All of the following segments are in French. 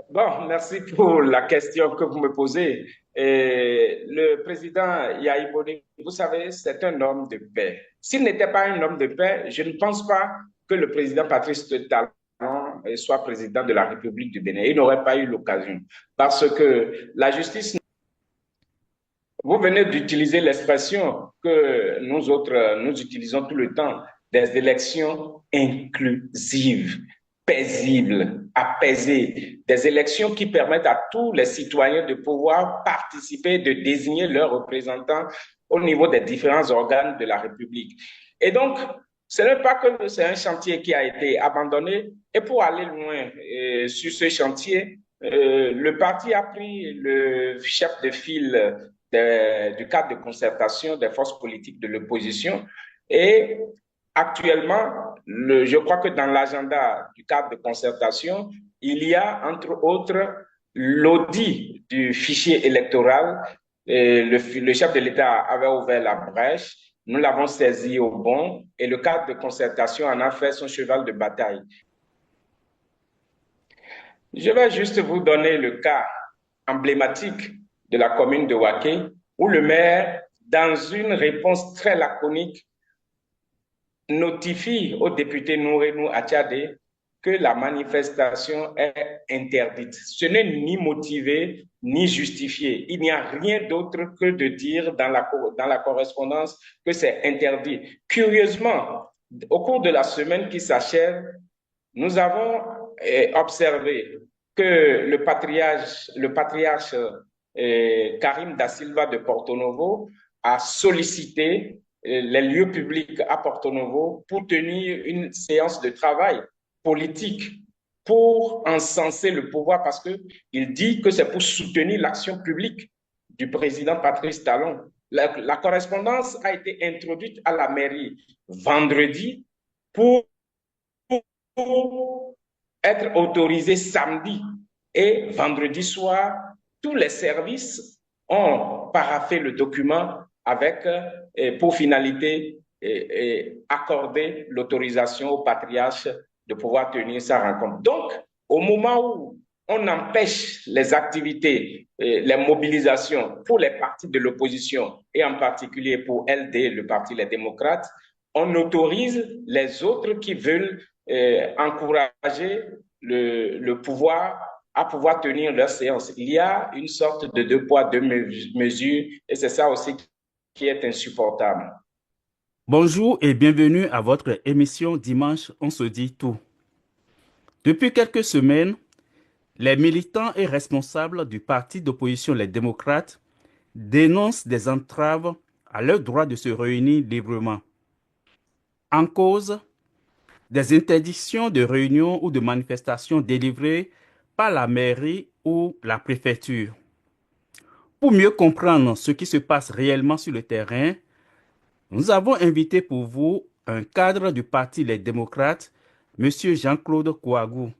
Bon, merci pour la question que vous me posez. Le président Yahi Boni, vous savez, c'est un homme de paix. S'il n'était pas un homme de paix, je ne pense pas que le président Patrice Talon soit président de la République du Bénin. Il n'aurait pas eu l'occasion. Parce que la justice, vous venez d'utiliser l'expression que nous autres, nous utilisons tout le temps, des élections inclusives, paisibles, apaisées, des élections qui permettent à tous les citoyens de pouvoir participer, de désigner leurs représentants au niveau des différents organes de la République. Et donc, ce n'est pas que c'est un chantier qui a été abandonné. Et pour aller loin sur ce chantier, le parti a pris le chef de file du cadre de concertation des forces politiques de l'opposition. Et actuellement, je crois que dans l'agenda du cadre de concertation, il y a entre autres l'audit du fichier électoral. Et le chef de l'État avait ouvert la brèche. Nous l'avons saisi au bon et le cadre de concertation en a fait son cheval de bataille. Je vais juste vous donner le cas emblématique de la commune de Waké, où le maire, dans une réponse très laconique, notifie au député Nourenou Achade que la manifestation est interdite. Ce n'est ni motivé ni justifié. Il n'y a rien d'autre que de dire dans la correspondance que c'est interdit. Curieusement, au cours de la semaine qui s'achève, nous avons observé que le patriarche Karim Da Silva de Porto Novo a sollicité les lieux publics à Porto Novo pour tenir une séance de travail politique pour encenser le pouvoir parce qu'il dit que c'est pour soutenir l'action publique du président Patrice Talon. La correspondance a été introduite à la mairie vendredi pour être autorisé samedi et vendredi soir, tous les services ont paraphé le document avec pour finalité accorder l'autorisation au patriarche de pouvoir tenir sa rencontre. Donc, au moment où on empêche les activités, les mobilisations pour les partis de l'opposition et en particulier pour LD, le parti Les Démocrates, on autorise les autres qui veulent encourager le pouvoir à pouvoir tenir leur séance. Il y a une sorte de deux poids, deux mesures, et c'est ça aussi qui est insupportable. Bonjour et bienvenue à votre émission Dimanche, on se dit tout. Depuis quelques semaines, les militants et responsables du parti d'opposition Les Démocrates dénoncent des entraves à leur droit de se réunir librement. En cause, des interdictions de réunion ou de manifestations délivrées par la mairie ou la préfecture. Pour mieux comprendre ce qui se passe réellement sur le terrain, nous avons invité pour vous un cadre du parti Les Démocrates, M. Jean-Claude Kouagou,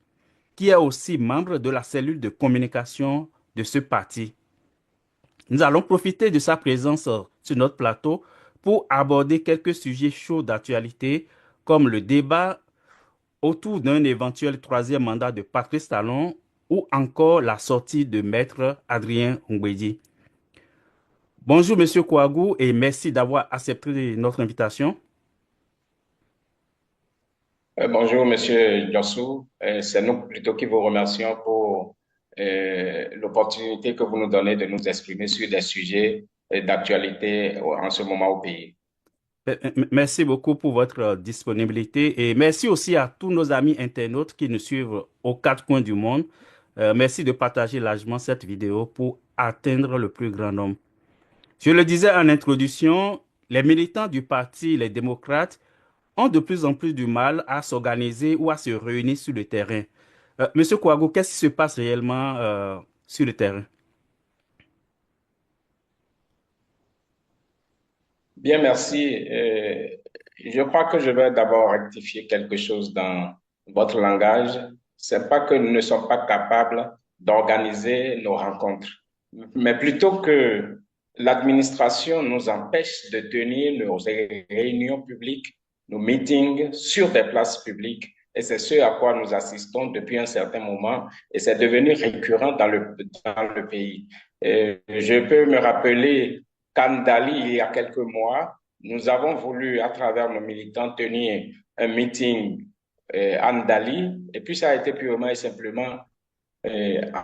qui est aussi membre de la cellule de communication de ce parti. Nous allons profiter de sa présence sur notre plateau pour aborder quelques sujets chauds d'actualité, comme le débat autour d'un éventuel troisième mandat de Patrice Talon ou encore la sortie de Maître Adrien Ngwedi. Bonjour Monsieur Kouagou et merci d'avoir accepté notre invitation. Bonjour, Monsieur Jossou. C'est nous plutôt qui vous remercions pour l'opportunité que vous nous donnez de nous exprimer sur des sujets d'actualité en ce moment au pays. Merci beaucoup pour votre disponibilité et merci aussi à tous nos amis internautes qui nous suivent aux quatre coins du monde. Merci de partager largement cette vidéo pour atteindre le plus grand nombre. Je le disais en introduction, les militants du parti Les Démocrates ont de plus en plus du mal à s'organiser ou à se réunir sur le terrain. Monsieur Kouagou, qu'est-ce qui se passe réellement sur le terrain? Bien, merci. Je crois que je vais d'abord rectifier quelque chose dans votre langage. C'est pas que nous ne sommes pas capables d'organiser nos rencontres, mais plutôt que l'administration nous empêche de tenir nos réunions publiques, nos meetings sur des places publiques Et c'est ce à quoi nous assistons depuis un certain moment et c'est devenu récurrent dans le pays. Je peux me rappeler qu'Andali, il y a quelques mois, nous avons voulu, à travers nos militants, tenir un meeting Andali et puis ça a été purement et simplement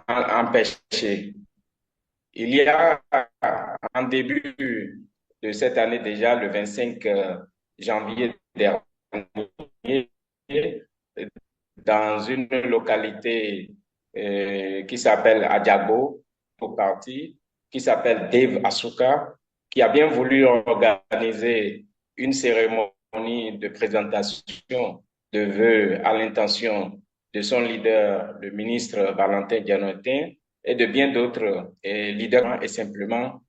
empêché. Il y a en début de cette année déjà, le 25 janvier dernier, dans une localité qui s'appelle Adjago, au parti, qui s'appelle Dave Asuka, qui a bien voulu organiser une cérémonie de présentation de vœux à l'intention de son leader, le ministre Valentin Dianotin, et de bien d'autres leaders est simplement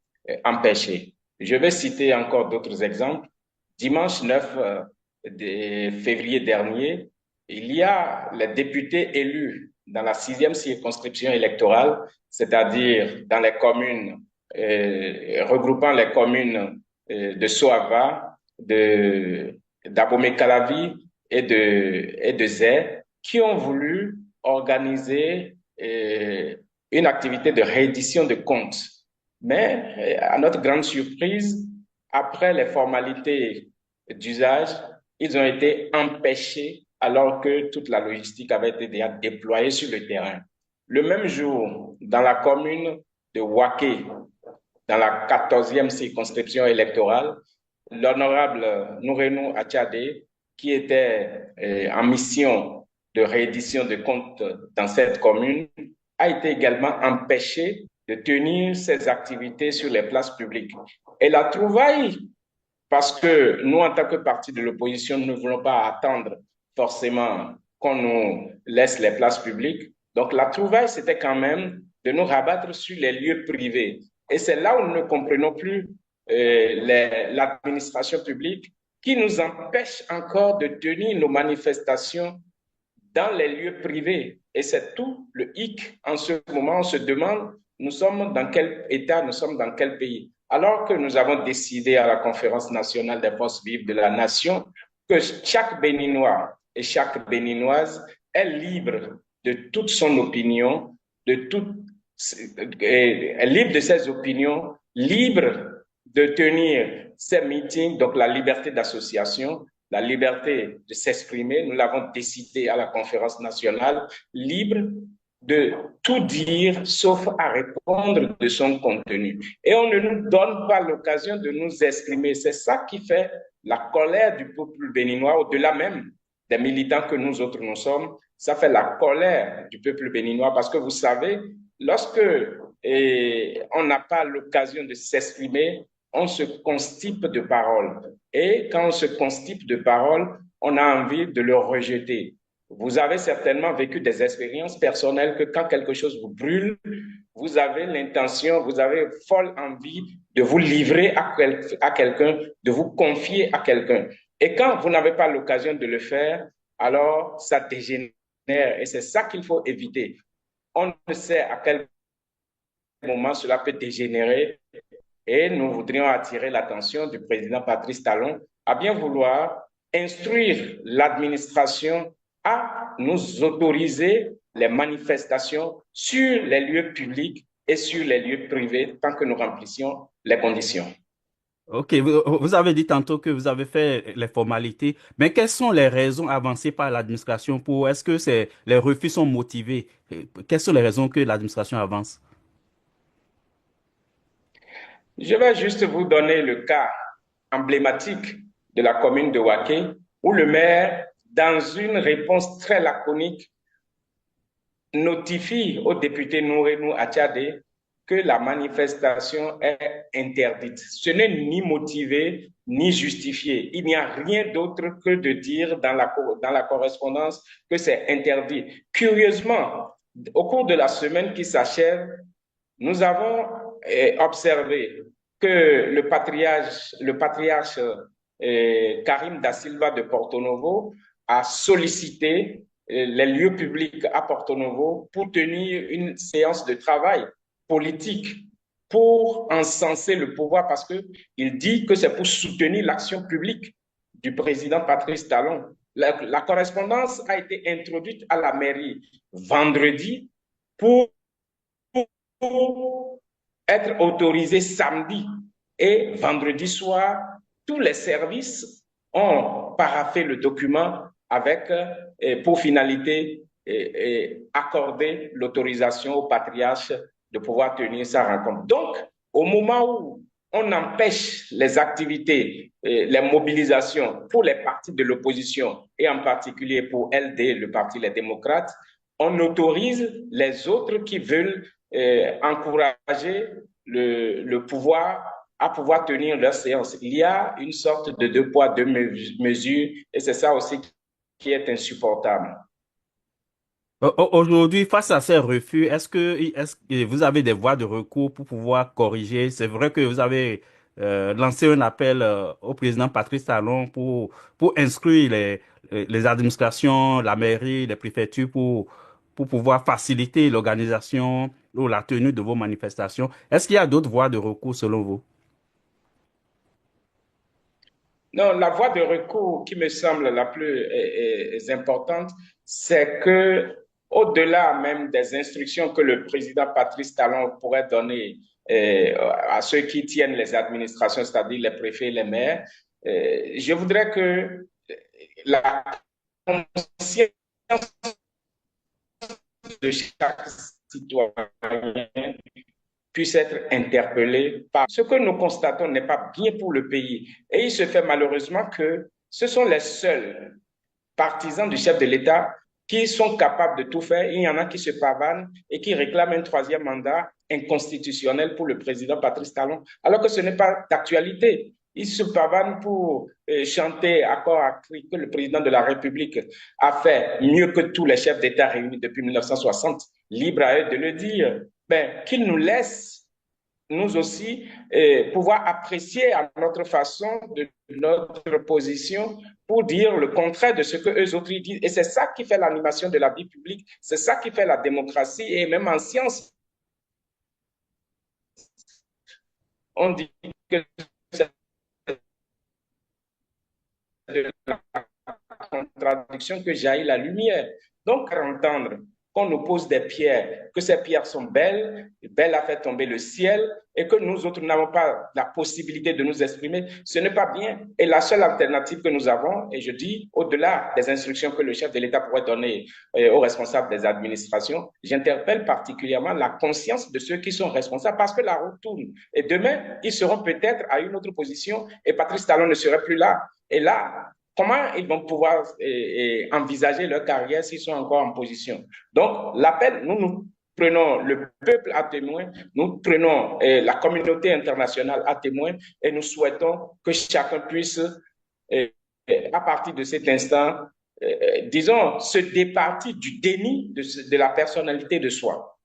empêché. Je vais citer encore d'autres exemples. Dimanche 9 février dernier, il y a les députés élus dans la 6e circonscription électorale, c'est-à-dire dans les communes, regroupant les communes de Soava, d'Abomey-Calavi et de Zé, qui ont voulu organiser une activité de réédition de comptes. Mais, à notre grande surprise, après les formalités d'usage, ils ont été empêchés alors que toute la logistique avait été déjà déployée sur le terrain. Le même jour, dans la commune de Waké, dans la 14e circonscription électorale, l'honorable Nourenou Achade, qui était en mission de réédition de comptes dans cette commune, a été également empêché de tenir ses activités sur les places publiques. Et la trouvaille, parce que nous, en tant que parti de l'opposition, nous ne voulons pas attendre forcément qu'on nous laisse les places publiques. Donc, la trouvaille, c'était quand même de nous rabattre sur les lieux privés. Et c'est là où nous ne comprenons plus l'administration publique qui nous empêche encore de tenir nos manifestations dans les lieux privés. Et c'est tout le hic. En ce moment, on se demande, nous sommes dans quel état, nous sommes dans quel pays. Alors que nous avons décidé à la Conférence nationale des forces vives de la nation que chaque Béninois et chaque Béninoise est libre de toute son opinion, est libre de ses opinions, libre de tenir ses meetings, donc la liberté d'association, la liberté de s'exprimer. Nous l'avons décidé à la conférence nationale, libre de tout dire sauf à répondre de son contenu. Et on ne nous donne pas l'occasion de nous exprimer. C'est ça qui fait la colère du peuple béninois, au-delà même des militants que nous autres nous sommes. Ça fait la colère du peuple béninois parce que vous savez, lorsque on n'a pas l'occasion de s'exprimer, on se constipe de paroles. Et quand on se constipe de paroles, on a envie de le rejeter. Vous avez certainement vécu des expériences personnelles que quand quelque chose vous brûle, vous avez l'intention, vous avez folle envie de vous livrer à quelqu'un, de vous confier à quelqu'un. Et quand vous n'avez pas l'occasion de le faire, alors ça dégénère. Et c'est ça qu'il faut éviter. On ne sait à quel moment cela peut dégénérer. Et nous voudrions attirer l'attention du président Patrice Talon à bien vouloir instruire l'administration à nous autoriser les manifestations sur les lieux publics et sur les lieux privés tant que nous remplissions les conditions. Ok, vous avez dit tantôt que vous avez fait les formalités, mais quelles sont les raisons avancées par l'administration pour, est-ce que les refus sont motivés? Quelles sont les raisons que l'administration avance? Je vais juste vous donner le cas emblématique de la commune de Waké, où le maire, dans une réponse très laconique, notifie au député Nourenou Achade que la manifestation est interdite. Ce n'est ni motivé ni justifié. Il n'y a rien d'autre que de dire dans la correspondance que c'est interdit. Curieusement, au cours de la semaine qui s'achève, nous avons observé que le patriarche Karim Da Silva de Porto Novo a sollicité les lieux publics à Porto Novo pour tenir une séance de travail politique pour encenser le pouvoir parce qu'il dit que c'est pour soutenir l'action publique du président Patrice Talon. La correspondance a été introduite à la mairie vendredi pour être autorisée samedi. Et vendredi soir, tous les services ont paraphé le document avec, pour finalité, accorder l'autorisation au patriarche de pouvoir tenir sa rencontre. Donc, au moment où on empêche les activités, les mobilisations pour les partis de l'opposition et en particulier pour LD, le parti Les Démocrates, on autorise les autres qui veulent encourager le pouvoir à pouvoir tenir leur séance. Il y a une sorte de deux poids, deux mesures et c'est ça aussi qui est insupportable. Aujourd'hui, face à ces refus, est-ce que vous avez des voies de recours pour pouvoir corriger? C'est vrai que vous avez lancé un appel au président Patrice Talon pour inscrire les administrations, la mairie, les préfectures pour pouvoir faciliter l'organisation ou la tenue de vos manifestations. Est-ce qu'il y a d'autres voies de recours selon vous? Non, la voie de recours qui me semble la plus importante, c'est que au-delà même des instructions que le président Patrice Talon pourrait donner à ceux qui tiennent les administrations, c'est-à-dire les préfets, les maires, je voudrais que la conscience de chaque citoyen puisse être interpellée par ce que nous constatons n'est pas bien pour le pays. Et il se fait malheureusement que ce sont les seuls partisans du chef de l'État qui sont capables de tout faire. Il y en a qui se pavanent et qui réclament un troisième mandat inconstitutionnel pour le président Patrice Talon, alors que ce n'est pas d'actualité. Ils se pavanent pour chanter à corps à cri que le président de la République a fait mieux que tous les chefs d'État réunis depuis 1960. Libre à eux de le dire. Ben, qu'ils nous laissent nous aussi pouvoir apprécier à notre façon de notre position pour dire le contraire de ce que eux autres disent. Et c'est ça qui fait l'animation de la vie publique, c'est ça qui fait la démocratie. Et même en science, on dit que c'est de la contradiction que jaillit la lumière. Donc, entendre qu'on nous pose des pierres, que ces pierres sont belles, belles a fait tomber le ciel, et que nous autres n'avons pas la possibilité de nous exprimer, ce n'est pas bien. Et la seule alternative que nous avons, et je dis, au-delà des instructions que le chef de l'État pourrait donner aux responsables des administrations, j'interpelle particulièrement la conscience de ceux qui sont responsables, parce que la route tourne. Et demain, ils seront peut-être à une autre position, et Patrice Talon ne serait plus là. Et là, comment ils vont pouvoir envisager leur carrière s'ils sont encore en position? Donc, l'appel, nous prenons le peuple à témoin, nous prenons la communauté internationale à témoin et nous souhaitons que chacun puisse, à partir de cet instant, disons, se départir du déni de la personnalité de soi.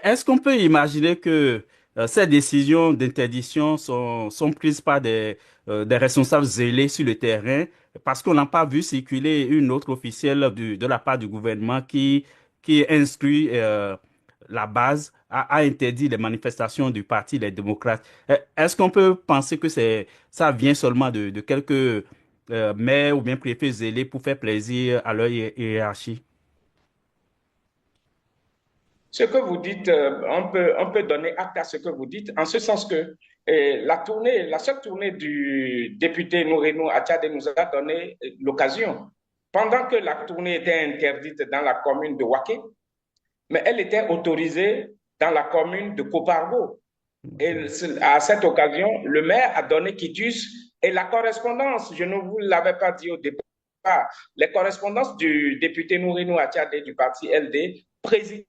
Est-ce qu'on peut imaginer que ces décisions d'interdiction sont prises par des responsables zélés sur le terrain parce qu'on n'a pas vu circuler une autre officielle de la part du gouvernement qui instruit la base à interdire les manifestations du Parti des démocrates? Est-ce qu'on peut penser que ça vient seulement de quelques maires ou bien préfets zélés pour faire plaisir à leur hiérarchie? Ce que vous dites, on peut donner acte à ce que vous dites, en ce sens que la seule tournée du député Nourenou Attiade nous a donné l'occasion. Pendant que la tournée était interdite dans la commune de Waké, mais elle était autorisée dans la commune de Copargo. Et à cette occasion, le maire a donné quitus et la correspondance, je ne vous l'avais pas dit au départ, les correspondances du député Nourenou Attiade du parti LD, président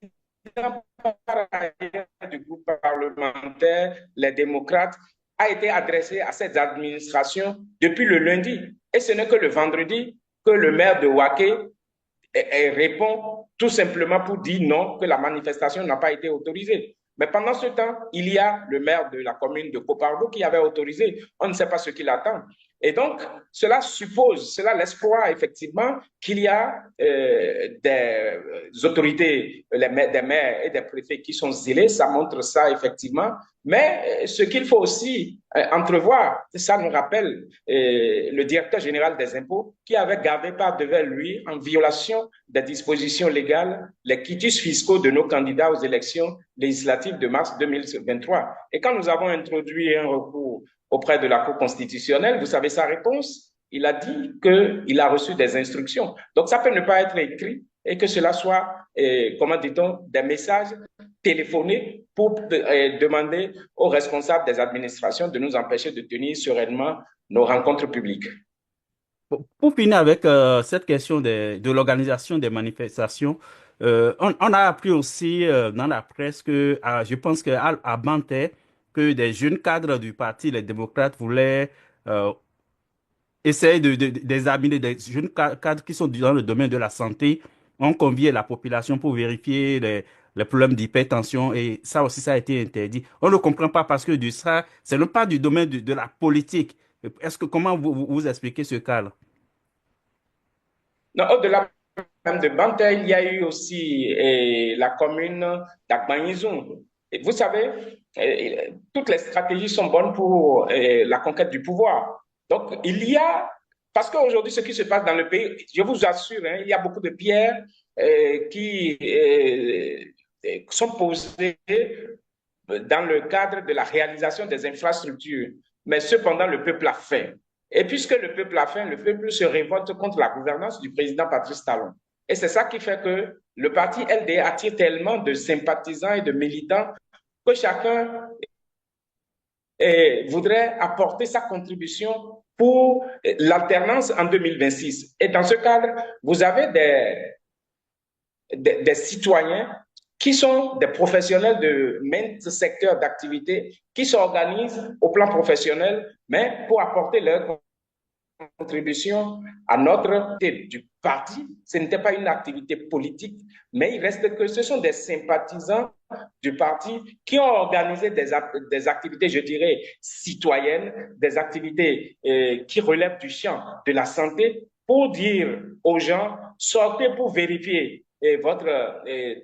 du groupe parlementaire, les démocrates, a été adressé à cette administration depuis le lundi. Et ce n'est que le vendredi que le maire de Waké répond tout simplement pour dire non, que la manifestation n'a pas été autorisée. Mais pendant ce temps, il y a le maire de la commune de Copardo qui avait autorisé. On ne sait pas ce qu'il attend. Et donc, cela laisse croire effectivement qu'il y a des autorités, des maires et des préfets qui sont zélés, ça montre ça effectivement. Mais ce qu'il faut aussi entrevoir, ça nous rappelle le directeur général des impôts qui avait gardé par devant lui, en violation des dispositions légales, les quitus fiscaux de nos candidats aux élections législatives de mars 2023. Et quand nous avons introduit un recours auprès de la Cour constitutionnelle, vous savez sa réponse? Il a dit qu'il a reçu des instructions. Donc, ça peut ne pas être écrit et que cela soit, comment dit-on, des messages téléphonés pour demander aux responsables des administrations de nous empêcher de tenir sereinement nos rencontres publiques. Pour finir avec cette question de l'organisation des manifestations, on a appris aussi dans la presse que, je pense qu'à Banté, que des jeunes cadres du parti, les démocrates, voulaient essayer d'examiner des jeunes cadres qui sont dans le domaine de la santé, ont convié la population pour vérifier les problèmes d'hypertension et ça aussi, ça a été interdit. On ne comprend pas parce que ça, ce n'est pas du domaine de la politique. Comment vous expliquez ce cas-là? Non, au-delà même de Banté, il y a eu aussi la commune d'Agbanizou. Et vous savez, toutes les stratégies sont bonnes pour la conquête du pouvoir. Donc, parce qu'aujourd'hui, ce qui se passe dans le pays, je vous assure, hein, il y a beaucoup de pierres qui sont posées dans le cadre de la réalisation des infrastructures. Mais cependant, le peuple a faim. Et puisque le peuple a faim, le peuple se révolte contre la gouvernance du président Patrice Talon. Et c'est ça qui fait que le parti LD attire tellement de sympathisants et de militants que chacun voudrait apporter sa contribution pour l'alternance en 2026. Et dans ce cadre, vous avez des citoyens qui sont des professionnels de maints secteurs d'activité qui s'organisent au plan professionnel, mais pour apporter leur contribution à notre du parti. Ce n'était pas une activité politique, mais il reste que ce sont des sympathisants du parti qui ont organisé des activités, je dirais, citoyennes, des activités qui relèvent du champ de la santé pour dire aux gens, sortez pour vérifier votre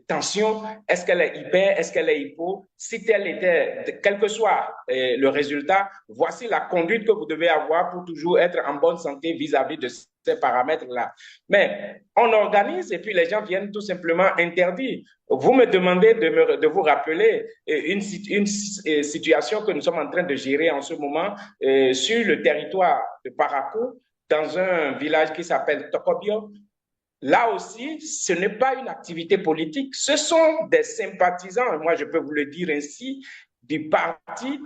tension, est-ce qu'elle est hyper, est-ce qu'elle est hypo, si tel était, quel que soit le résultat, voici la conduite que vous devez avoir pour toujours être en bonne santé vis-à-vis de ces paramètres-là. Mais on organise et puis les gens viennent tout simplement interdire. Vous me demandez de vous rappeler une situation que nous sommes en train de gérer en ce moment sur le territoire de Parakou, dans un village qui s'appelle Tokobio. Là aussi, ce n'est pas une activité politique, ce sont des sympathisants, moi je peux vous le dire ainsi, du parti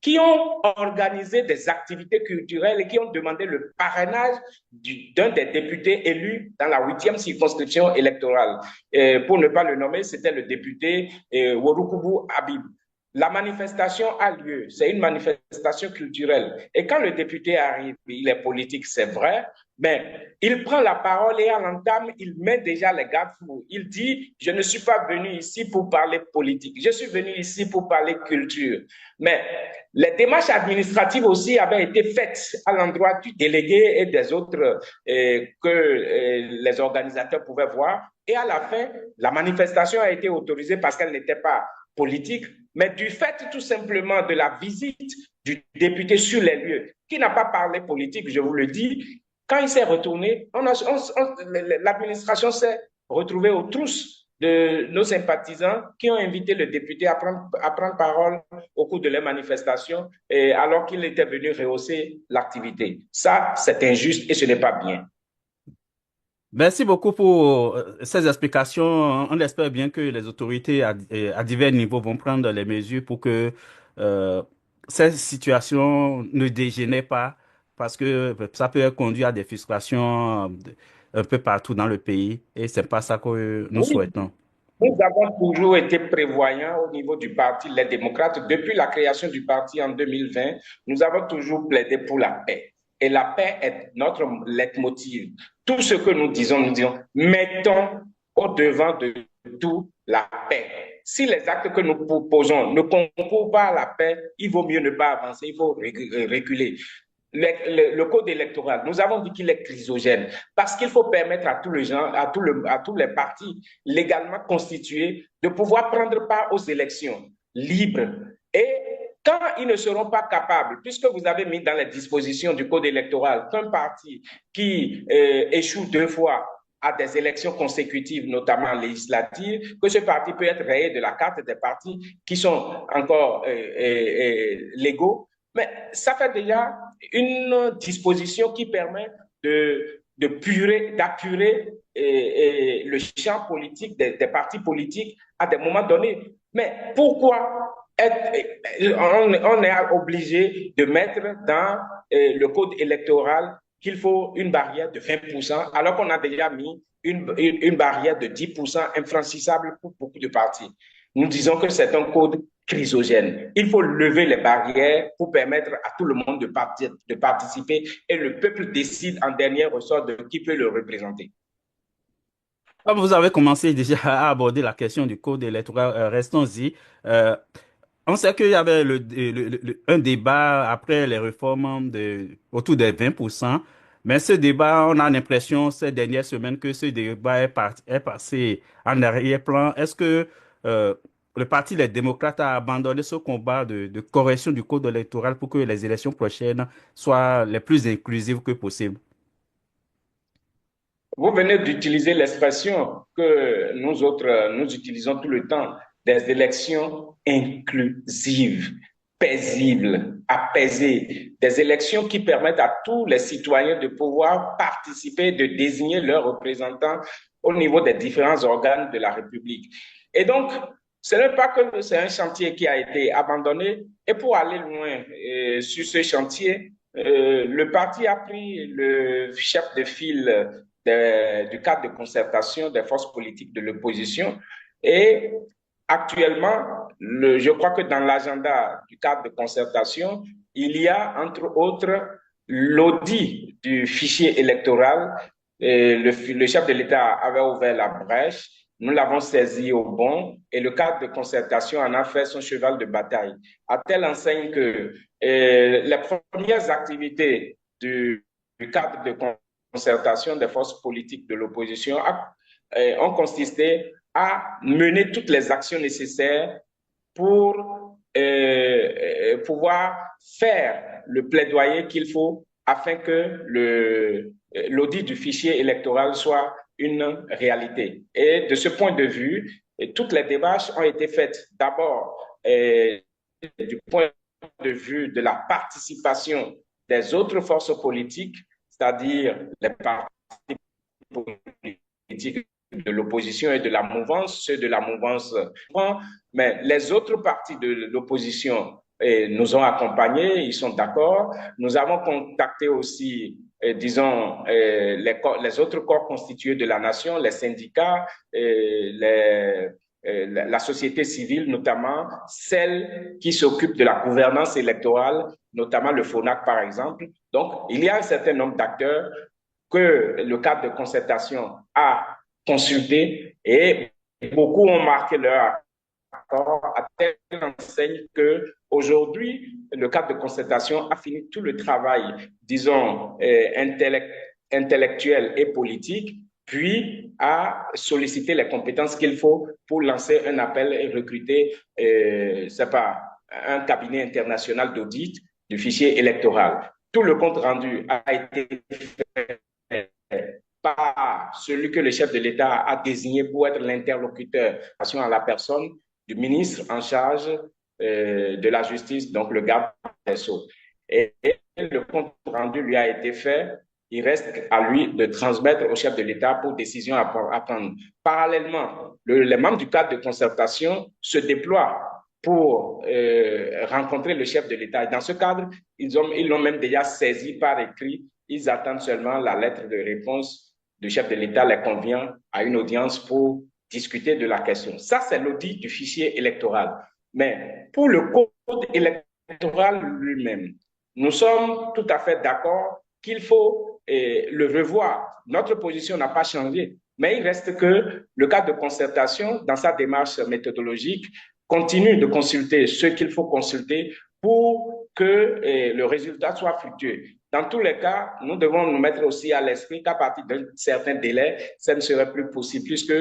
qui ont organisé des activités culturelles et qui ont demandé le parrainage d'un des députés élus dans la 8e circonscription électorale. Pour ne pas le nommer, c'était le député Worukubu Habib. La manifestation a lieu, c'est une manifestation culturelle. Et quand le député arrive, il est politique, c'est vrai, mais il prend la parole et à l'entame, il met déjà les garde-fous. Il dit, je ne suis pas venu ici pour parler politique, je suis venu ici pour parler culture. Mais les démarches administratives aussi avaient été faites à l'endroit du délégué et des autres que les organisateurs pouvaient voir. Et à la fin, la manifestation a été autorisée parce qu'elle n'était pas politique, mais du fait tout simplement de la visite du député sur les lieux, qui n'a pas parlé politique, je vous le dis, quand il s'est retourné, l'administration s'est retrouvée aux trousses de nos sympathisants qui ont invité le député à prendre parole au cours de les manifestations alors qu'il était venu rehausser l'activité. Ça, c'est injuste et ce n'est pas bien. Merci beaucoup pour ces explications. On espère bien que les autorités à divers niveaux vont prendre les mesures pour que euh, ces situations ne dégénèrent pas parce que ça peut conduire à des frustrations un peu partout dans le pays et c'est pas ça que nous Oui, souhaitons. nous avons toujours été prévoyants au niveau du parti Les Démocrates. Depuis la création du parti en 2020, nous avons toujours plaidé pour la paix. Et la paix est notre leitmotiv. Tout ce que nous disons, mettons au devant de tout la paix. Si les actes que nous proposons ne concourent pas à la paix, il vaut mieux ne pas avancer, il faut reculer. le code électoral, nous avons dit qu'il est chrysogène parce qu'il faut permettre à tous les gens, à tous les partis légalement constitués de pouvoir prendre part aux élections libres. Et quand ils ne seront pas capables, puisque vous avez mis dans les dispositions du code électoral qu'un parti qui échoue 2 fois à des élections consécutives, notamment législatives, que ce parti peut être rayé de la carte des partis qui sont encore légaux. Mais ça fait déjà une disposition qui permet d'apurer le champ politique des partis politiques à des moments donnés. Mais pourquoi on est obligé de mettre dans le code électoral qu'il faut une barrière de 20%, alors qu'on a déjà mis une barrière de 10% infranchissable pour beaucoup de partis? Nous disons que c'est un code chrysogène. Il faut lever les barrières pour permettre à tout le monde de participer et le peuple décide en dernier ressort de qui peut le représenter. Comme vous avez commencé déjà à aborder la question du code électoral, restons-y. Euh, on sait qu'il y avait un débat après les réformes autour des 20%, mais ce débat, on a l'impression ces dernières semaines que ce débat est passé en arrière-plan. Est-ce que euh, le Parti des démocrates a abandonné ce combat de correction du code électoral pour que les élections prochaines soient les plus inclusives que possible? Vous venez d'utiliser l'expression que nous autres, nous utilisons tout le temps, des élections inclusives, paisibles, apaisées, des élections qui permettent à tous les citoyens de pouvoir participer, de désigner leurs représentants au niveau des différents organes de la République. Et donc, ce n'est pas que c'est un chantier qui a été abandonné. Et pour aller loin sur ce chantier, le parti a pris le chef de file du cadre de concertation des forces politiques de l'opposition. Et actuellement, je crois que dans l'agenda du cadre de concertation, il y a entre autres l'audit du fichier électoral. Et le chef de l'État avait ouvert la brèche. Nous l'avons saisi au bon et le cadre de concertation en a fait son cheval de bataille, à telle enseigne que les premières activités du cadre de concertation des forces politiques de l'opposition ont consisté à mener toutes les actions nécessaires pour pouvoir faire le plaidoyer qu'il faut afin que l'audit du fichier électoral soit une réalité. Et de ce point de vue, toutes les démarches ont été faites d'abord du point de vue de la participation des autres forces politiques, c'est-à-dire les partis politiques de l'opposition et de la mouvance, ceux de la mouvance, mais les autres partis de l'opposition nous ont accompagnés, ils sont d'accord. Nous avons contacté aussi, disons, les autres corps constitués de la nation, les syndicats, la société civile, notamment celle qui s'occupe de la gouvernance électorale, notamment le FONAC, par exemple. Donc, il y a un certain nombre d'acteurs que le cadre de concertation a consulté et beaucoup ont marqué leur accord à telle enseigne que aujourd'hui le cadre de concertation a fini tout le travail, disons, intellectuel et politique, puis a sollicité les compétences qu'il faut pour lancer un appel et recruter, c'est pas, un cabinet international d'audit du fichier électoral. Tout le compte rendu a été fait par celui que le chef de l'État a désigné pour être l'interlocuteur à la personne du ministre en charge de la justice, donc le garde des Sceaux. Et le compte rendu lui a été fait. Il reste à lui de transmettre au chef de l'État pour décision à prendre. Parallèlement, les membres du cadre de concertation se déploient pour rencontrer le chef de l'État. Et dans ce cadre, ils l'ont même déjà saisi par écrit. Ils attendent seulement la lettre de réponse du chef de l'État les convient à une audience pour discuter de la question. Ça, c'est l'audit du fichier électoral. Mais pour le code électoral lui-même, nous sommes tout à fait d'accord qu'il faut le revoir. Notre position n'a pas changé, mais il reste que le cadre de concertation, dans sa démarche méthodologique, continue de consulter ce qu'il faut consulter pour que le résultat soit fructueux. Dans tous les cas, nous devons nous mettre aussi à l'esprit qu'à partir d'un certain délai, ça ne serait plus possible puisque,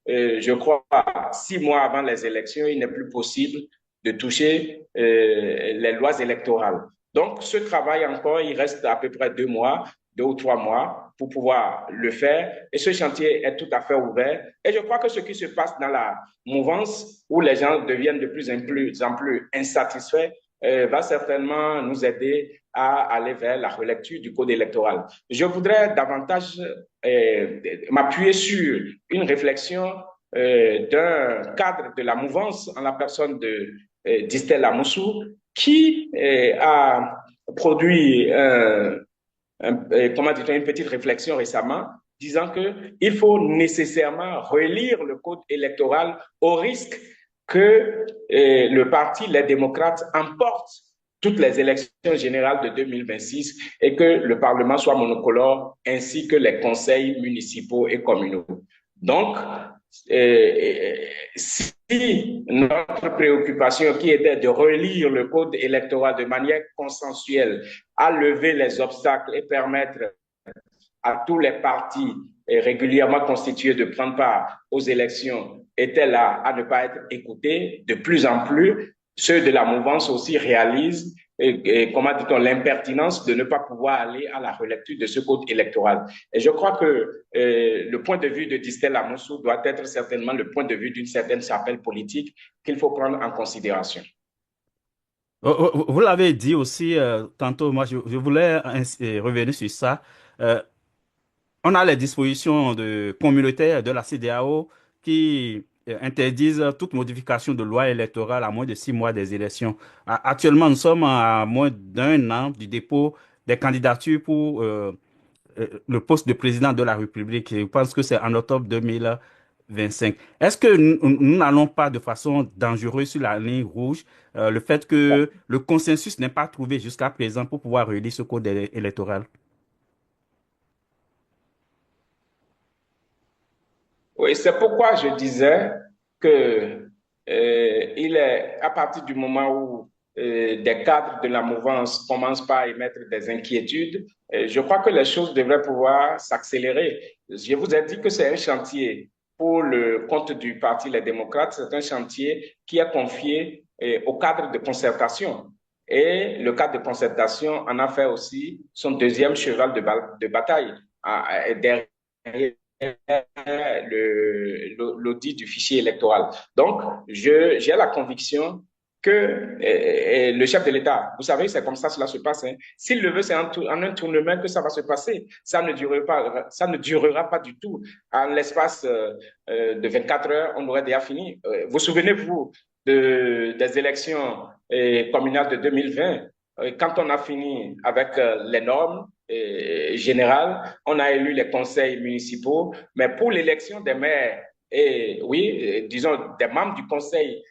je crois, 6 mois avant les élections, il n'est plus possible de toucher les lois électorales. Donc, ce travail encore, il reste à peu près 2 mois, 2 ou 3 mois pour pouvoir le faire. Et ce chantier est tout à fait ouvert. Et je crois que ce qui se passe dans la mouvance où les gens deviennent de plus en plus insatisfaits va certainement nous aider à aller vers la relecture du code électoral. Je voudrais davantage m'appuyer sur une réflexion d'un cadre de la mouvance en la personne d'Estelle Amoussou qui a produit comment dire, une petite réflexion récemment disant qu'il faut nécessairement relire le code électoral au risque que le parti Les Démocrates emporte toutes les élections générales de 2026 et que le Parlement soit monocolore ainsi que les conseils municipaux et communaux. Donc, si notre préoccupation qui était de relire le code électoral de manière consensuelle à lever les obstacles et permettre à tous les partis régulièrement constitués de prendre part aux élections était là à ne pas être écoutés, de plus en plus, ceux de la mouvance aussi réalisent comment dit-on, l'impertinence de ne pas pouvoir aller à la relecture de ce code électoral. Et je crois que le point de vue de Distel Amoussou doit être certainement le point de vue d'une certaine chapelle politique qu'il faut prendre en considération. Vous l'avez dit aussi tantôt, moi je voulais revenir sur ça. Euh, on a les dispositions communautaires de la CEDEAO qui interdisent toute modification de loi électorale à moins de 6 mois des élections. Actuellement, nous sommes à moins d'un an du dépôt des candidatures pour le poste de président de la République. Je pense que c'est en octobre 2025. Est-ce que nous n'allons pas de façon dangereuse sur la ligne rouge, le fait que le consensus n'est pas trouvé jusqu'à présent pour pouvoir réélire ce code électoral? Oui, c'est pourquoi je disais que il est à partir du moment où des cadres de la mouvance commencent par émettre des inquiétudes, je crois que les choses devraient pouvoir s'accélérer. Je vous ai dit que c'est un chantier pour le compte du Parti Les Démocrates, c'est un chantier qui est confié au cadre de concertation. Et le cadre de concertation en a fait aussi son deuxième cheval de bataille derrière l'audit du fichier électoral. Donc, j'ai la conviction que le chef de l'État, vous savez, c'est comme ça que cela se passe. Hein. S'il le veut, c'est en un tournement que ça va se passer. Ça ne durera pas du tout. En l'espace de 24 heures, on aurait déjà fini. Vous souvenez-vous des élections communales de 2020, quand on a fini avec les normes générales, on a élu les conseils municipaux, mais pour l'élection des maires et, oui, disons, des membres du conseil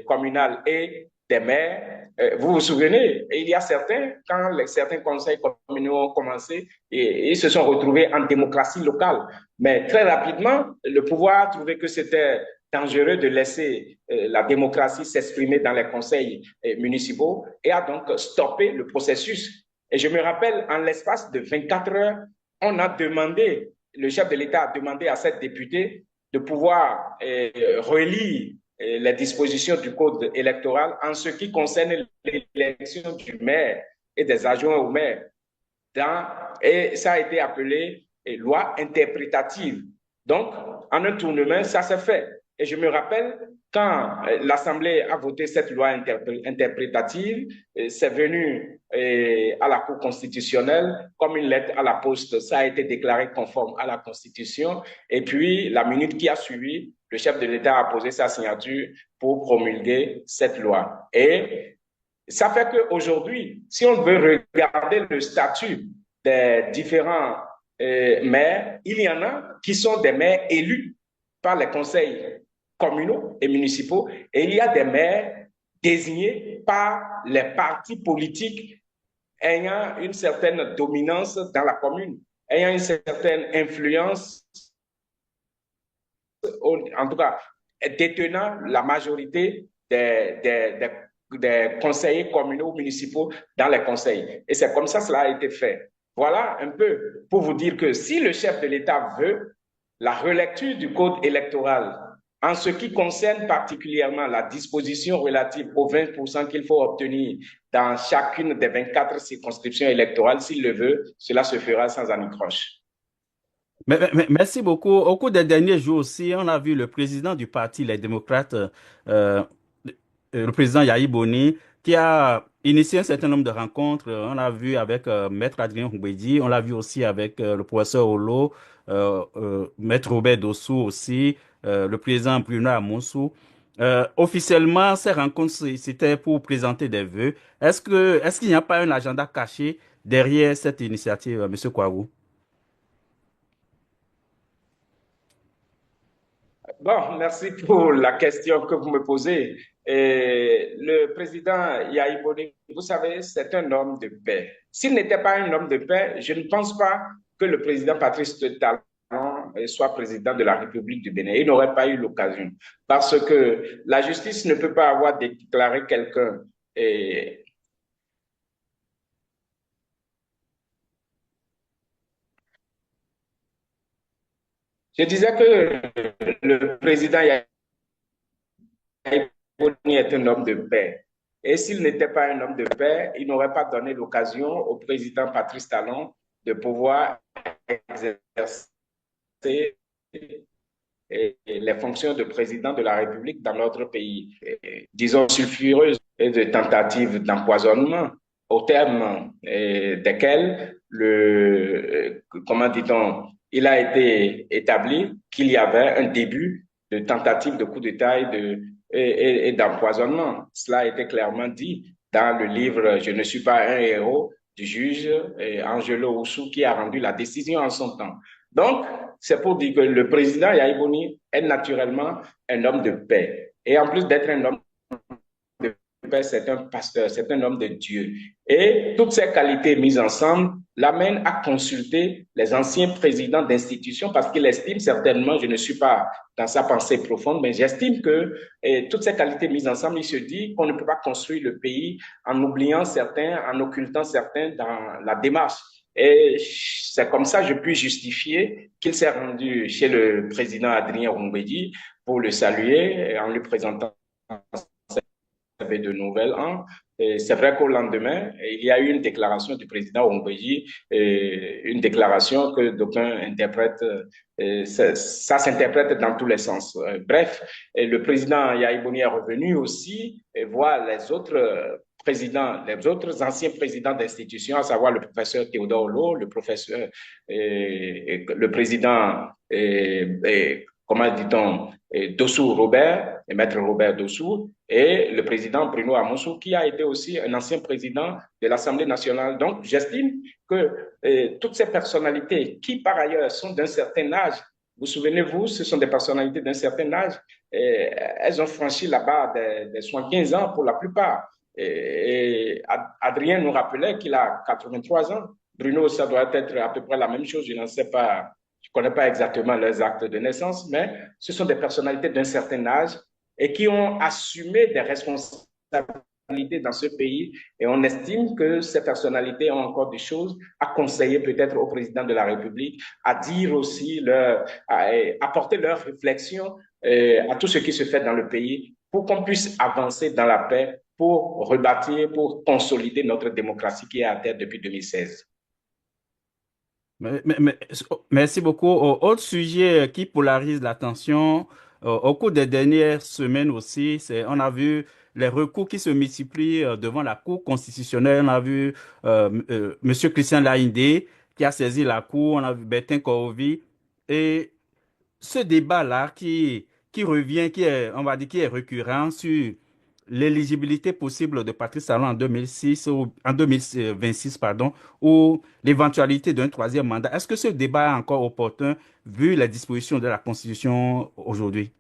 communal et des maires, vous vous souvenez, il y a certains, quand certains conseils communaux ont commencé, ils se sont retrouvés en démocratie locale. Mais très rapidement, le pouvoir a trouvé que c'était dangereux de laisser la démocratie s'exprimer dans les conseils municipaux et a donc stoppé le processus. Et je me rappelle, en l'espace de 24 heures, on a demandé, le chef de l'État a demandé à cette députée de pouvoir relire les dispositions du code électoral en ce qui concerne l'élection du maire et des adjoints au maire. Et ça a été appelé loi interprétative. Donc, en un tournement, ça s'est fait. Et je me rappelle, quand l'Assemblée a voté cette loi interprétative, c'est venu à la Cour constitutionnelle comme une lettre à la poste. Ça a été déclaré conforme à la Constitution. Et puis, la minute qui a suivi, le chef de l'État a posé sa signature pour promulguer cette loi. Et ça fait qu'aujourd'hui, si on veut regarder le statut des différents maires, il y en a qui sont des maires élus par les conseils communaux et municipaux et il y a des maires désignés par les partis politiques ayant une certaine dominance dans la commune, ayant une certaine influence, en tout cas détenant la majorité des conseillers communaux ou municipaux dans les conseils. Et c'est comme ça que cela a été fait. Voilà un peu pour vous dire que si le chef de l'État veut la relecture du code électoral en ce qui concerne particulièrement la disposition relative aux 20% qu'il faut obtenir dans chacune des 24 circonscriptions électorales, s'il le veut, cela se fera sans anicroche. Merci beaucoup. Au cours des derniers jours aussi, on a vu le président du parti, les démocrates, euh, le président Yahi Boni, qui a initié un certain nombre de rencontres. On l'a vu avec Maître Adrien Houmbedi, on l'a vu aussi avec le professeur Olo, Maître Robert Dossou aussi, le président Bruno Amoussou. Officiellement, ces rencontres, c'était pour présenter des vœux. Est-ce qu'il n'y a pas un agenda caché derrière cette initiative, Monsieur Kouakou? Bon, merci pour la question que vous me posez. Et le président Yahi Boni, vous savez, c'est un homme de paix. S'il n'était pas un homme de paix, je ne pense pas que le président Patrice Talon soit président de la République du Bénin. Il n'aurait pas eu l'occasion. Parce que la justice ne peut pas avoir déclaré quelqu'un. Et je disais que le président Yahi Boni est un homme de paix. Et s'il n'était pas un homme de paix, il n'aurait pas donné l'occasion au président Patrice Talon de pouvoir exercer les fonctions de président de la République dans notre pays, disons sulfureuses et de tentatives d'empoisonnement, au terme desquelles comment dit-on, il a été établi qu'il y avait un début de tentative de coup d'État et d'empoisonnement. Cela a été clairement dit dans le livre Je ne suis pas un héros du juge Angelo Oussou qui a rendu la décision en son temps. Donc, c'est pour dire que le président Yahi Boni est naturellement un homme de paix. Et en plus d'être un homme de paix, c'est un pasteur, c'est un homme de Dieu. Et toutes ces qualités mises ensemble l'amènent à consulter les anciens présidents d'institutions parce qu'il estime certainement, je ne suis pas dans sa pensée profonde, mais j'estime que toutes ces qualités mises ensemble, il se dit qu'on ne peut pas construire le pays en oubliant certains, en occultant certains dans la démarche. Et c'est comme ça que je puis justifier qu'il s'est rendu chez le président Adrien Houmbedi pour le saluer en lui présentant de nouvelles an. C'est vrai qu'au lendemain, il y a eu une déclaration du président Houmbedi, une déclaration que d'aucuns interprètent, ça s'interprète dans tous les sens. Bref, le président Yahi Boni est revenu aussi voir les autres présidents, les autres anciens présidents d'institutions, à savoir le professeur Théodore Lo, le professeur, le président, comment dit-on, Dossou Robert, et maître Robert Dossou, et le président Bruno Amoussou, qui a été aussi un ancien président de l'Assemblée nationale. Donc, j'estime que toutes ces personnalités, qui par ailleurs sont d'un certain âge, vous souvenez-vous, ce sont des personnalités d'un certain âge, elles ont franchi la barre des 75 ans pour la plupart. Et Adrien nous rappelait qu'il a 83 ans. Bruno, ça doit être à peu près la même chose, je n'en sais pas, je ne connais pas exactement leurs actes de naissance, mais ce sont des personnalités d'un certain âge et qui ont assumé des responsabilités dans ce pays. Et on estime que ces personnalités ont encore des choses à conseiller peut-être au président de la République, à dire aussi, à apporter leurs réflexions à tout ce qui se fait dans le pays pour qu'on puisse avancer dans la paix, pour rebâtir, pour consolider notre démocratie qui est à terre depuis 2016. Merci beaucoup. Autre sujet qui polarise l'attention, au cours des dernières semaines aussi, on a vu les recours qui se multiplient devant la Cour constitutionnelle. On a vu Monsieur Christian Laïndé qui a saisi la Cour, on a vu Bertin Korovi. Et ce débat-là qui revient, on va dire, qui est récurrent sur l'éligibilité possible de Patrice Talon en 2006 ou en 2026, pardon, ou l'éventualité d'un troisième mandat. Est-ce que ce débat est encore opportun vu les dispositions de la Constitution aujourd'hui?